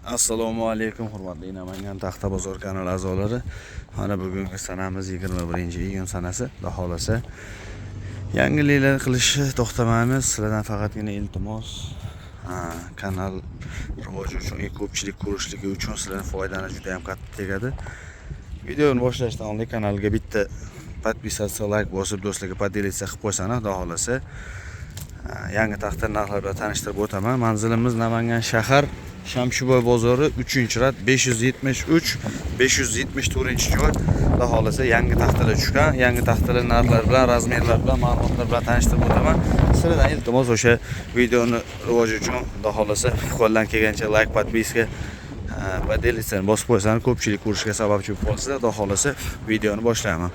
Assalomu alaykum hurmatli Namangan Taxta bozor kanali a'zolari. Mana bugungi sanamiz 21-iyun sanasi. Xudo xolasa yangiliklar qilishni to'xtamaymiz. Sizlardan faqatgina iltimos, kanal rivoji uchun, ko'pchilik ko'rishligi uchun sizlarning foydani juda ham qattiq tegadi. Videoni boshlashdan oldin kanalga bitta podpisatsiya, like bosib do'stlarga podelitsa qilib qo'ysana, xudo xolasa yangi taxta narxlar bilan tanishtirib o'taman. Manzilimiz Namangan shahar Shamshiboy bozori 3-rat 573-574-joy. Xudo xolasa yangi taxtalar tushgan, yangi taxtalar narxlar bilan, razmerlar bilan, ma'lumotlar bilan tanishtirib o'taman. Sizlardan iltimos o'sha videoni rivoji uchun xudo xolasa qo'ldan kelgancha like, podpiska, podelitsani bosib qo'ysangiz ko'pchilik ko'rishga sababchi bo'lib qolsa, xudo xolasa videoni boshlayman.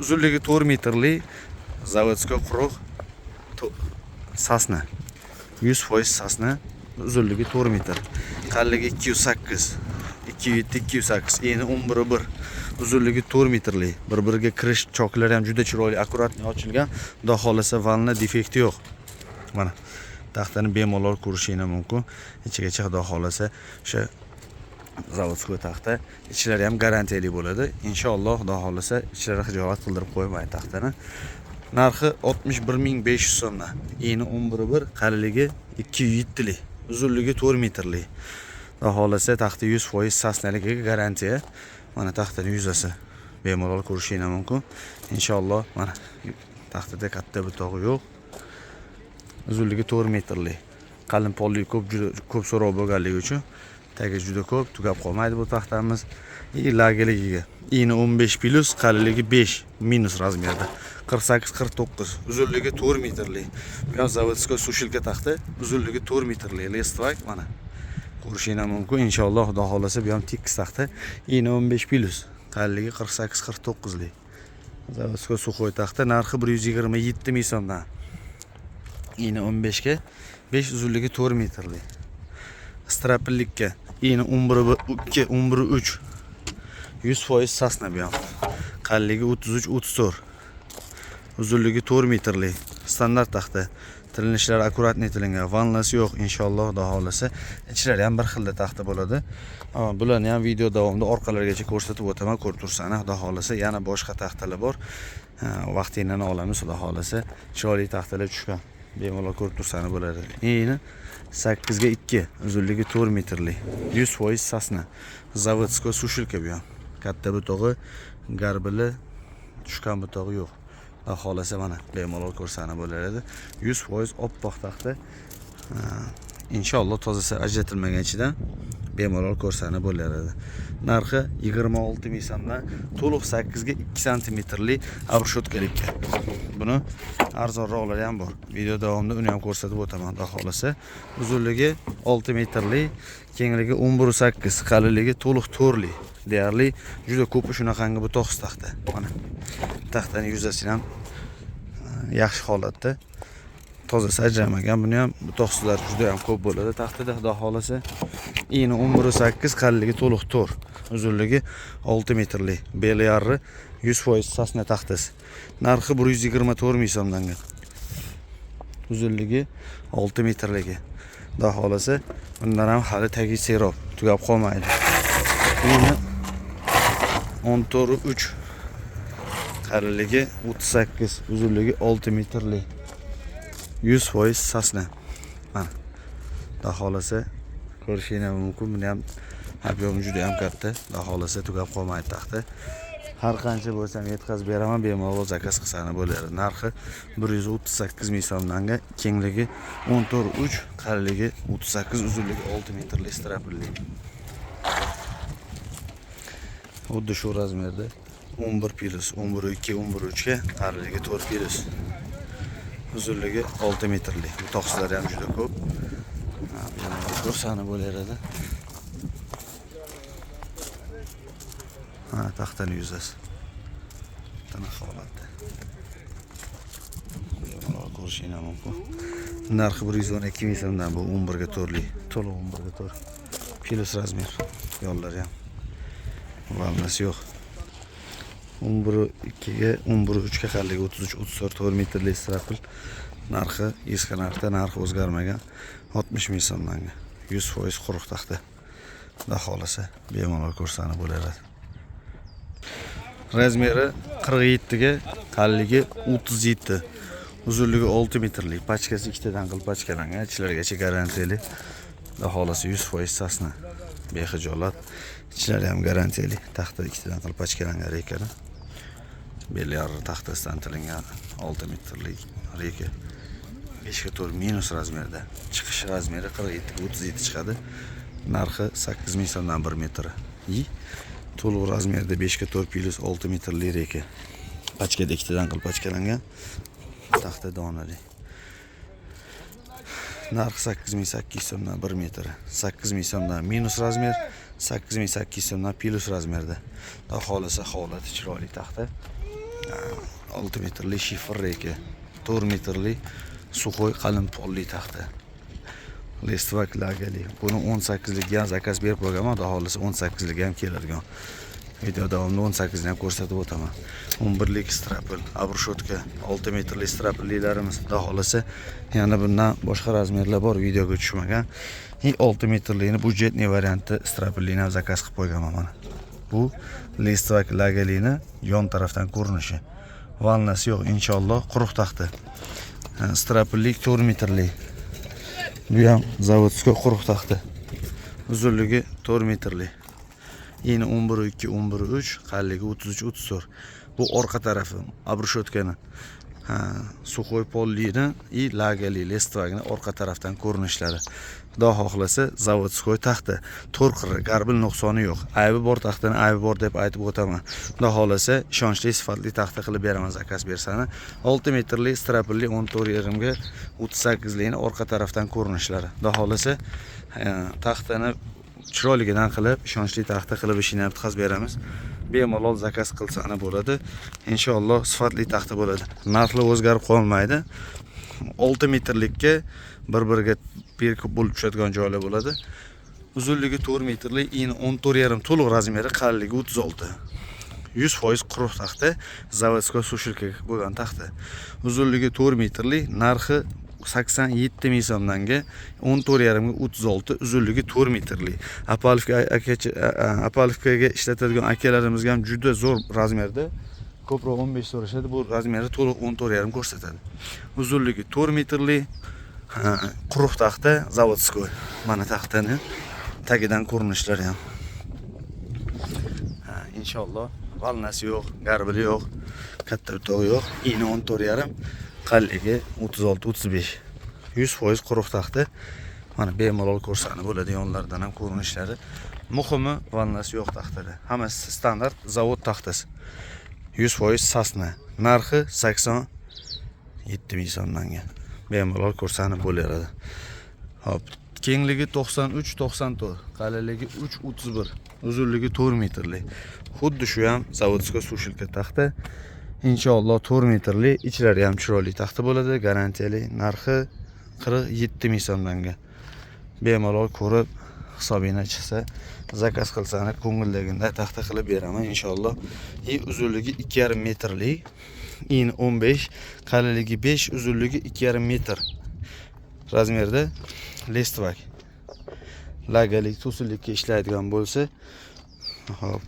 Uzunligi 4 metrli zavodskiy quruq sasna. 100% sasna. Uzunligi 4 metr. Qalliga 208. 208. Eni 11.1. Uzunligi 4 metrli. Bir-biriga kirish choklari ham juda chiroyli, akkuratni ochilgan. Xudo xolasa valna defekti yo'q. Mana taxtani bemalol ko'rishingiz mumkin. Ichigacha xudo xolasa o'sha zavodskiy taxta. Ichlari ham garantiyali bo'ladi. Inshaalloh xudo xolasa ichlari xijolat qildirib qo'ymaydi taxtani. Narxi 61.500 so'mdan. Eni 11.1, qalilligi 207 lik. Uzunligi 4 metrli. Xudo xolasa taxta 100% sasnaligiga garantiya. Mana taxtaning yuzasi bemalol ko'rishingiz mumkin. Inshaalloh mana taxtada katta butog'i yo'q. Uzunligi 4 metrli. Qalin polli ko'p so'rov bo'lganligi uchun tagi juda ko'p, tugab qolmaydi bu taxtamiz. Lagiligiga eni 15 plus, qalilligi 5 minus razmerda. 48-49, uzunligi 4 metrli. Bu ham zavodskiy sushilka taxta, uzunligi 4 metrli. Lestrak mana ko'rishingiz mumkin. Inshaalloh xudo xolasa bu ham tekis taxta. Eni 15 plus, qalilligi 48-49 lik. Zavodskiy suxoy taxta, narxi 127 ming so'mdan. Eni 15 ga, 5 uzunligi 4 metrli. Strapillikka eni 11.2, 11.3. 100% sasna bu ham. Qalligi 33-34. Uzunligi 4 metrli. Standart taxta. Tilinishlar akkuratni tilingan. Vannasi yo'q, inshaalloh xudo xolasa. Ichlari ham bir xilda taxta bo'ladi. Bularni ham video davomida orqalarigacha ko'rsatib o'taman, ko'rib tursangiz, xudo xolasa yana boshqa taxtalar bor. Vaqtingni olamiz, xudo xolasa. Chiroyli taxtalar tushgan. Bemalol ko'rib tursangiz bo'ladi. Eni 8 ga 2, uzunligi 4 metrli. 100% sasna. Zavodskiy sushilka bu ham. Katta butog'i, garbili, tushgan butog'i yo'q. Xudo xolasa mana bemalol ko'rsana bo'ladi. 100% oppoq taxta. Inshaalloh tozasi ajratilmagan ichidan bemalol ko'rsana bo'ladi. Narxi 26 ming so'mdan, to'liq 8 ga 2 santimetrli abrshootkalikka. Buni arzonroqlari ham bor. Video davomida uni ham ko'rsatib o'taman, xudo xolasa. Uzunligi 6 metrli, kengligi 11.8, qalilligi to'liq 4 lik. Deyarli juda ko'p shunaqangi bu to'g'ri taxta. Mana taxtaning yuzasi ham yaxshi holatda. Tozasi ajramagan. Buni ham bu to'g'rislar juda ham ko'p bo'ladi taxtada, xudo xolasa. Eni 11.8, qalilligi to'liq 4. Uzunligi 6 metrli. Beli yarri 100% sasna taxtasi. Narxi 124 ming so'mdan. Uzunligi 6 metrligi. Xudo xolasa bundan ham hali tagi serob, tugab qolmaydi. Eni 14.3, qalilligi 38, uzunligi 6 metrli. 100% sasna. Mana xudo xolasa ko'rishingiz mumkin. Buni ham ob'yomi juda ham katta. Xudo xolasa tugab qolmaydi taxta. Har qancha bo'lsam yetkazib beraman, bemalol zakaz qilsangiz bo'ladi. Narxi 138 ming so'mdan, kengligi 14.3, qalilligi 38, uzunligi 6 metrli strapilli. Xuddi shu razmerda 11 plus, 11.2, 11.3 ga, qalligi 4 plus. Uzunligi 6 metrli. Bu to'g'rislari ham juda ko'p. Ko'rsani bo'laradi. Taxtaning yuzasi. Tana holatda. Bemalol ko'rishingiz mumkin. Narxi 112 ming so'mdan, bu 11 ga 4 lik. To'liq 11 ga 4. Plus razmer. Yo'llari ham. Vannasi yo'q. 11.2 ga 11.3 ga qalligi 33-34 metrli strapil. Narxi eski narxda, narxi o'zgarmagan. 60 ming so'mdan. 100% quruq taxta. Xudo xolasa bemalol ko'rsanib bo'laveradi. Razmeri 47 ga, qalinligi 37. Uzunligi 6 metrlik. Pachkasi ikkitadan qilib pachkalangan. Ichlargacha garantiyali. Xudo xolasa 100% sasna. Bexijolat. Ichlari ham garantiyali. Taxta ikkitadan qilib pachkalangan ekan. Belyar taxtasidan tilingan 6 metrlik reka. 5 ga 4 minus razmerda. Chiqish razmeri 47 ga 37 chiqadi. Narxi 8000 so'mdan 1 metr. To'liq razmerda 5 ga 4 plus 6 metrli reka. Pachkada ikkitadan qilib pachkalangan. Taxta donali. Narxi 8800 so'mdan 1 metr. 8000 so'mdan minus razmer, 8800 so'mdan plus razmerda. Xudo xolasa holati chiroyli taxta. 6 metrli shifr reka, 4 metrli suxoy qalin polli taxta. Lestvak lagali. Buni 18lik ga zakaz berib qo'yganman, xudo xolasa 18lik ham keladigan. Video davomida 18 ni ham ko'rsatib o'taman. 11lik strapl, abrushotka, 6 metrli strapillarimiz. Xudo xolasa yana bundan boshqa razmerlar bor, videoga tushmagan. 6 metrlikni budjetniy varianti strapilni ham zakaz qilib qo'yganman mana. Bu Lestvak lagalini yon tarafdan ko'rinishi. Valnasi yo'q, inshaalloh, quruq taxta. Strapillik 4 metrli. Bu ham zavodskiy quruq taxta. Uzunligi 4 metrli. Yine 11.2, 11.3, qalinligi 33-34. Bu orqa tarafi abrushotkani. Suxoy pollini и lagali lestvagini orqa tarafdan ko'rinishlari. Xudo xohlasa zavodskiy taxta. To'rqiri, garbil nuqsoni yo'q. Aybi bor taxtani aybi bor deb aytib o'taman. Xudo xohlasa ishonchli sifatli taxta qilib beraman zakaz bersani. 6 metrli strapilli 14.5 ga 38 likni orqa tarafdan ko'rinishlari. Xudo xohlasa taxtani chiroyligidan qilib, ishonchli taxta qilib ishini ham bitkazib beramiz. Bemalol zakaz qilsani bo'ladi. Inshaalloh sifatli taxta bo'ladi. Narxlar o'zgarib qolmaydi. 6 metrlikka bir-biriga berkib bo'lib tushadigan joylar bo'ladi. Uzunligi 4 metrli, 14.5 to'liq razmeri, qalinligi 36. 100% quruq taxta, zavodskiy sushilka bo'lgan taxta. Uzunligi 4 metrli, narxi 87 ming so'mdan 14.5 ga 36, uzunligi 4 metrli. Apalivkaga ishlatadigan akalarimizga ham juda zo'r razmerda. Ko'proq 15 so'rashadi, bu razmeri to'liq 14.5 ko'rsatadi. Uzunligi 4 metrli, quruq taxta, zavodskiy. Mana taxtani tagidan ko'rinishlari ham. Inshaalloh, valnasi yo'q, garbili yo'q, katta o'tog'i yo'q. 14.5, qalinligi 36-35. 100% quruq taxta. Mana bemalol ko'rsanib bo'ladi, yonlardan ham ko'rinishlari. Muhimi, vannasi yo'q taxtada. Hammasi standart zavod taxtasi. 100% sasna. Narxi 87 ming so'mdan. Bemalol ko'rsanib bo'laveradi. Hop, kengligi 93-94, qalinligi 3-31, uzunligi 4 metrli. Xuddi shu ham zavodskiy sushilka taxta. Inshaalloh 4 metrli, ichlari ham chiroyli taxta bo'ladi, garantiyali. Narxi 47 ming so'mdan. Bemalol ko'rib, hisobini chiqsa, zakaz qilsani ko'ngildagida taxta qilib beraman inshaalloh. Uzunligi 2,5 metrli, 15, qalinligi 5, uzunligi 2,5 metr. Razmerda lestvak. Lagalik to'sinlikka ishlaydigan bo'lsa, hop,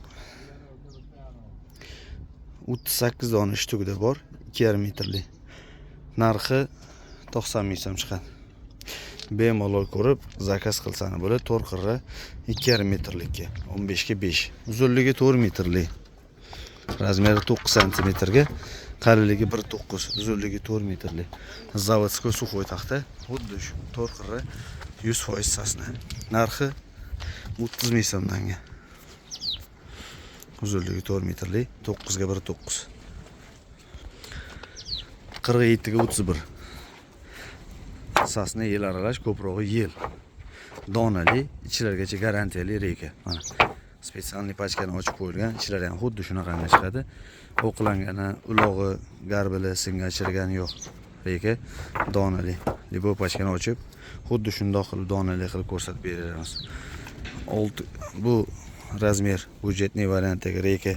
38 dona ishtugida bor, 2,5 metrli. Narxi 90 ming so'm chiqadi. Bemalol ko'rib zakaz qilsani bo'ladi. To'rqirra 2,5 metrlikka, 15 ga 5. Uzunligi 4 metrli. Razmeri 9 cm ga, qalinligi 1,9, uzunligi 4 metrli. Zavodskiy suxoy taxta, xuddi shu to'rqirra 100% sasna. Narxi 30 ming so'mdan. Uzunligi 4 metrli, 9 ga 1,9. 47 ga 31. Sasna yil aralash, ko'prog'i yil. Donali, ichlargacha garantiyali reka. Mana spesialni pachkani ochib qo'yilgan, ichlari ham xuddi shunaqangi chiqadi. O'qlangani, ulog'i, garbili, singachirgani yo'q. Reka donali. Libo pachkani ochib, xuddi shundoq qilib donali qilib ko'rsatib beramiz. Bu razmer budjetniy variantdagi reka.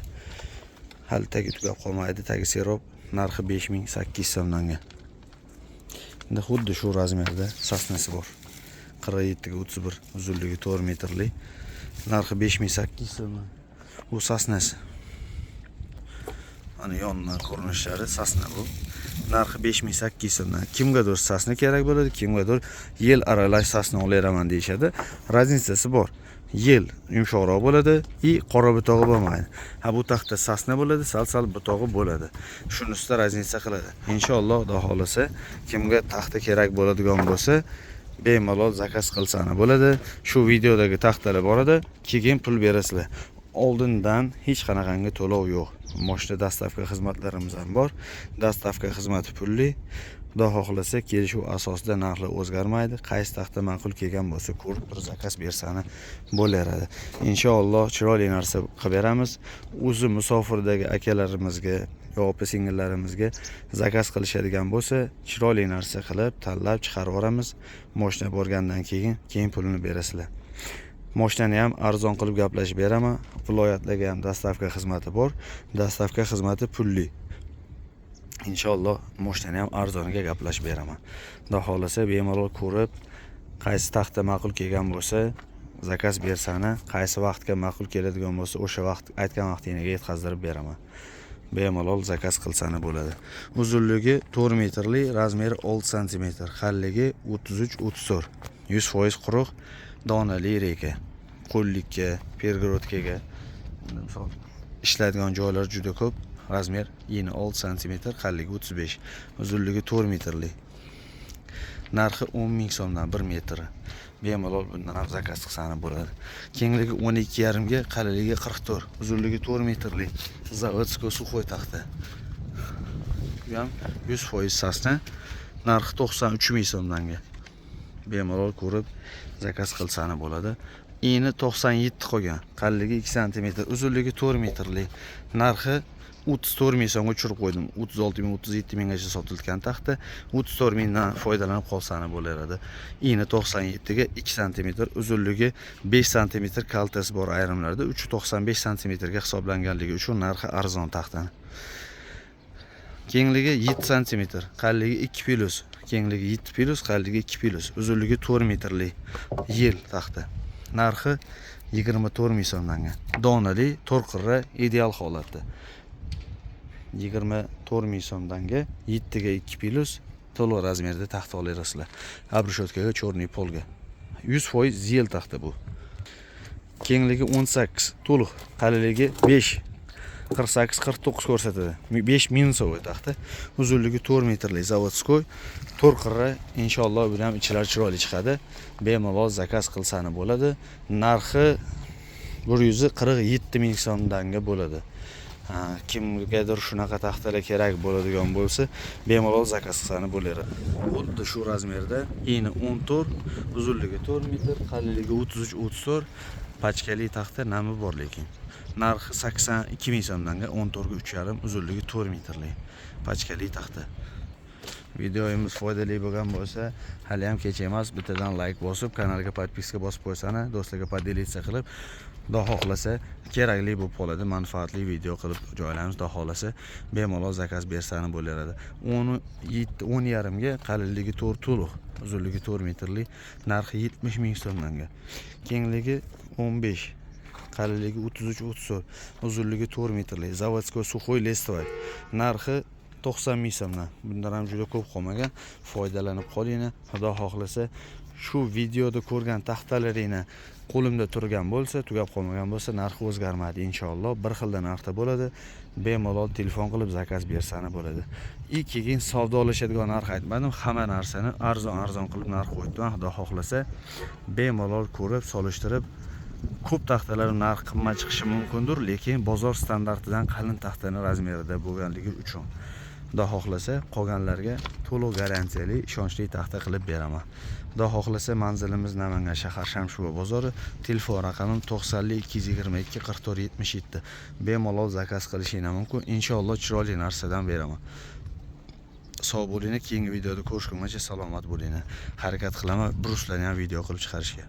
Hali tagi tugab qolmaydi, tagi serob, narxi 5800 so'mdan. Endi xuddi shu razmerda sasnasi bor. 47 ga 31, uzunligi 4 metrlik. Narxi 5800 so'm. Bu sasnasi. Ana yondan ko'rinishlari sasna bu. Narxi 5800 so'mdan. Kimgadir sasna kerak bo'ladi, kimgadir yel aralash sasna oleraman deyishadi. Razницasi bor. Yel yumshoqroq bo'ladi, qora butog'i bo'lmaydi. Ha bu taxta sasna bo'ladi, sal butog'i bo'ladi. Shunisida raznica qiladi. Inshaalloh, Xudo xolasa, kimga taxta kerak bo'ladigan bo'lsa, bemalol zakaz qilsani bo'ladi. Shu videodagi taxtalar bor edi, keyin pul berasizlar. Oldindan hech qanaqangi to'lov yo'q. Moshina dastavka xizmatlarimiz ham bor. Dastavka xizmati pulli. Xudo xohlasa kelishuv asosida narxlar o'zgarmaydi. Qaysi taxta ma'qul kelgan bo'lsa, ko'rib bir zakaz bersani bo'laveradi. Inshaalloh chiroyli narsa qilib beramiz. O'zi musofirdagi akalarimizga, opa singillarimizga zakaz qilishadigan bo'lsa, chiroyli narsa qilib, tanlab chiqarib yuboramiz. Moshina borgandan keyin pulini berasizlar. Moshinani ham arzon qilib gaplashib beraman. Viloyatlarga ham dastavka xizmati bor. Dastavka xizmati pulli. Inshaalloh moshinani ham arzoniga gaplashib beraman. Xudo xolasa bemalol ko'rib, qaysi taxta ma'qul kelgan bo'lsa, zakaz bersani, qaysi vaqtga ma'qul keladigan bo'lsa, o'sha vaqt aytgan vaqtingizga yetkazdirib beraman. Bemalol zakaz qilsani bo'ladi. Uzunligi 4 metrli, razmeri 6 cm, xalligi 33-34. 100% quruq, donali reka. Qo'llikka, pergorodkaga, misol ishlaydigan joylar juda ko'p. Razmer eni 6 cm, xalligi 35, uzunligi 4 metrli. Narxi 10.000 so'mdan 1 metr. Bemalol bundan ham zakaz qilsani bo'ladi. Kengligi 12,5 ga, qalinligi 44, uzunligi 4 metrli. Zavodskoy sukhoy taxta. Bu ham 100% sasna. Narxi 93.000 so'mdan. Bemalol ko'rib zakaz qilsani bo'ladi. Eni 97 qolgan, qalinligi 2 cm, uzunligi 4 metrli. Narxi 34.000 so'mga tushirib qo'ydim. 36.000, 37.000 gacha sotilgan taxta 34.000 dan foydalanib qolsani bo'laveradi. Eni 97 ga 2 cm, uzunligi 5 cm kaltasi bor ayrimlarda, 3.95 cm ga hisoblanganligi uchun narxi arzon taxtani. Kengligi 7 cm, qalinligi 2+, kengligi 7+, qalinligi 2+, uzunligi 4 metrli yel taxta. Narxi 24.000 so'mdan. Donali, to'rqirra, ideal holatda. 24.000 so'mdan 7 ga 2+, to'liq razmerda taxta olasizlar. Abrishotkaga, chorniy polga. 100% yel taxta bu. Kengligi 18, to'liq, qalinligi 5, 48-49 ko'rsatadi. 5 minusovый taxta. Uzunligi 4 metrli zavodskoy. To'rqirra, inshaalloh bu ham ichlar chiroyli chiqadi. Bemalol zakaz qilsani bo'ladi. Narxi 147.000 so'mdan bo'ladi. Kimgadir shunaqa taxtalar kerak bo'ladigan bo'lsa, bemalol zakaz qilsani bo'laveradi. Xuddi shu razmerda eni 14, uzunligi 4 metr, qalinligi 33-34, pachkali taxta nami bor lekin. Narxi 82.000 so'mdan, 14 ga 3,5, uzunligi 4 metrli pachkali taxta. Videomiz foydali bo'lgan bo'lsa, hali ham kech emas, bittadan like bosib, kanalga podpiska bosib qo'ysana, do'stlarga podelitsa qilib, Xudo xohlasa kerakli bo'lib qoladi, manfaatli video qilib joylaymiz. Xudo xohlasa bemalol zakaz bersani bo'laveradi. 10,5 ga, qalinligi 4 to'liq, uzunligi 4 metrli, narxi 70.000 so'mdan. Kengligi 15, qalinligi 33-34, uzunligi 4 metrli, zavodskoy sukhoy listovoy. Narxi 90.000 so'mdan. Bundan ham juda ko'p qolmagan. Foydalanib qolinglar. Xudo xohlasa shu videoda ko'rgan taxtalaringni qo'limda turgan bo'lsa, tugab qolmagan bo'lsa, narxi o'zgarmaydi inshaalloh. Bir xilda narxda bo'ladi. Bemalol telefon qilib zakaz bersani bo'ladi. Keyin savdolashadigan narx aytmadim, hamma narsani arzon qilib narx qo'ydim. Xudo xohlasa bemalol ko'rib, solishtirib, ko'p taxtalar narx qimmat chiqishi mumkindir, lekin bozor standartidan qalin taxtani razmerida bo'lganligi uchun Xudo xohlasa qolganlarga to'liq garantiyali, ishonchli taxta qilib beraman. Xudo xohlasa manzilimiz Namangan shahar Shamshuba bozori, telefon raqamim 90-222-44-77. Bemalol zakaz qilishingiz mumkin. Inshaalloh chiroyli narsadan beraman. Sog' bo'linglar, keyingi videoda ko'rishguncha salomat bo'linglar. Harakat qilaman, bruslarni ham video qilib chiqarishga.